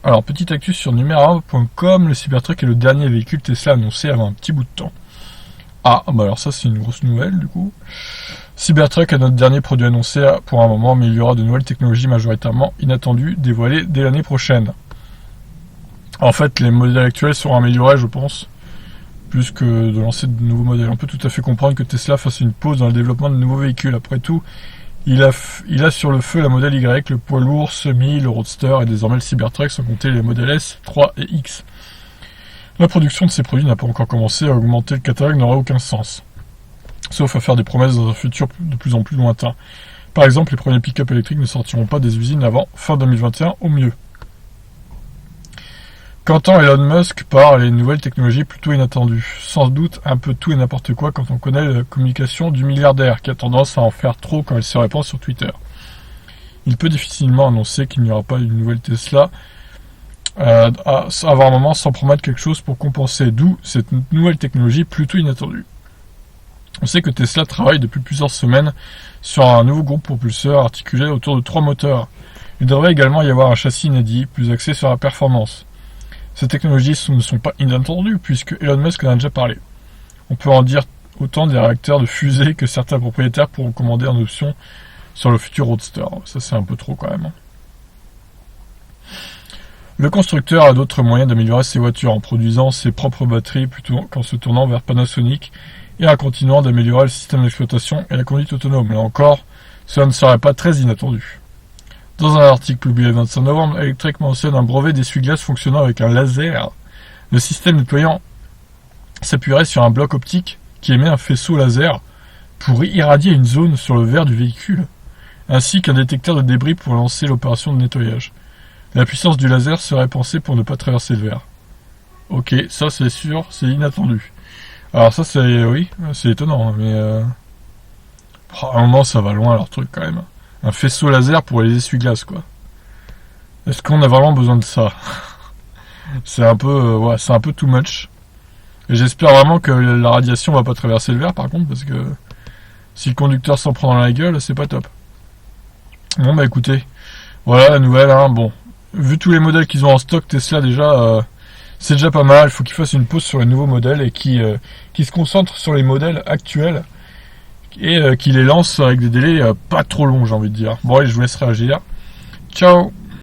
Alors, petite actu sur numero.com, le Cybertruck est le dernier véhicule Tesla annoncé avant un petit bout de temps. Ah, bah alors ça c'est une grosse nouvelle du coup. Cybertruck est notre dernier produit annoncé pour un moment, mais il y aura de nouvelles technologies majoritairement inattendues dévoilées dès l'année prochaine. En fait, les modèles actuels seront améliorés, je pense, plus que de lancer de nouveaux modèles. On peut tout à fait comprendre que Tesla fasse une pause dans le développement de nouveaux véhicules. Après tout, il a sur le feu la modèle Y, le poids lourd, semi, le Roadster et désormais le Cybertruck, sans compter les modèles S, 3 et X. La production de ces produits n'a pas encore commencé, à augmenter le catalogue n'aurait aucun sens. Sauf à faire des promesses dans un futur de plus en plus lointain. Par exemple, les premiers pick-up électriques ne sortiront pas des usines avant fin 2021 au mieux. Qu'entend Elon Musk par les nouvelles technologies plutôt inattendues? Sans doute un peu tout et n'importe quoi quand on connaît la communication du milliardaire, qui a tendance à en faire trop quand elle se répand sur Twitter. Il peut difficilement annoncer qu'il n'y aura pas une nouvelle Tesla à avoir un moment sans promettre quelque chose pour compenser, d'où cette nouvelle technologie plutôt inattendue. On sait que Tesla travaille depuis plusieurs semaines sur un nouveau groupe propulseur articulé autour de 3 moteurs. Il devrait également y avoir un châssis inédit, plus axé sur la performance. Ces technologies ne sont pas inattendues puisque Elon Musk en a déjà parlé. On peut en dire autant des réacteurs de fusée que certains propriétaires pourront commander en option sur le futur Roadster. Ça c'est un peu trop quand même. Le constructeur a d'autres moyens d'améliorer ses voitures en produisant ses propres batteries plutôt qu'en se tournant vers Panasonic et en continuant d'améliorer le système d'exploitation et la conduite autonome. Là encore, cela ne serait pas très inattendu. Dans un article publié le 25 novembre, Electrek mentionne un brevet d'essuie-glace fonctionnant avec un laser. Le système nettoyant s'appuierait sur un bloc optique qui émet un faisceau laser pour irradier une zone sur le verre du véhicule, ainsi qu'un détecteur de débris pour lancer l'opération de nettoyage. La puissance du laser serait pensée pour ne pas traverser le verre. Ok, ça c'est sûr, c'est inattendu. Alors ça c'est, oui, c'est étonnant, mais à un moment ça va loin leur truc quand même. Un faisceau laser pour les essuie-glaces quoi. Est-ce qu'on a vraiment besoin de ça? C'est un peu, c'est un peu too much. Et j'espère vraiment que la radiation va pas traverser le verre par contre, parce que si le conducteur s'en prend dans la gueule, c'est pas top. Bon bah écoutez, voilà la nouvelle, hein. Bon, vu tous les modèles qu'ils ont en stock, Tesla déjà, c'est déjà pas mal. Il faut qu'ils fassent une pause sur les nouveaux modèles et qu'ils se concentrent sur les modèles actuels et qu'ils les lancent avec des délais pas trop longs, j'ai envie de dire. Bon allez, je vous laisse réagir. Ciao.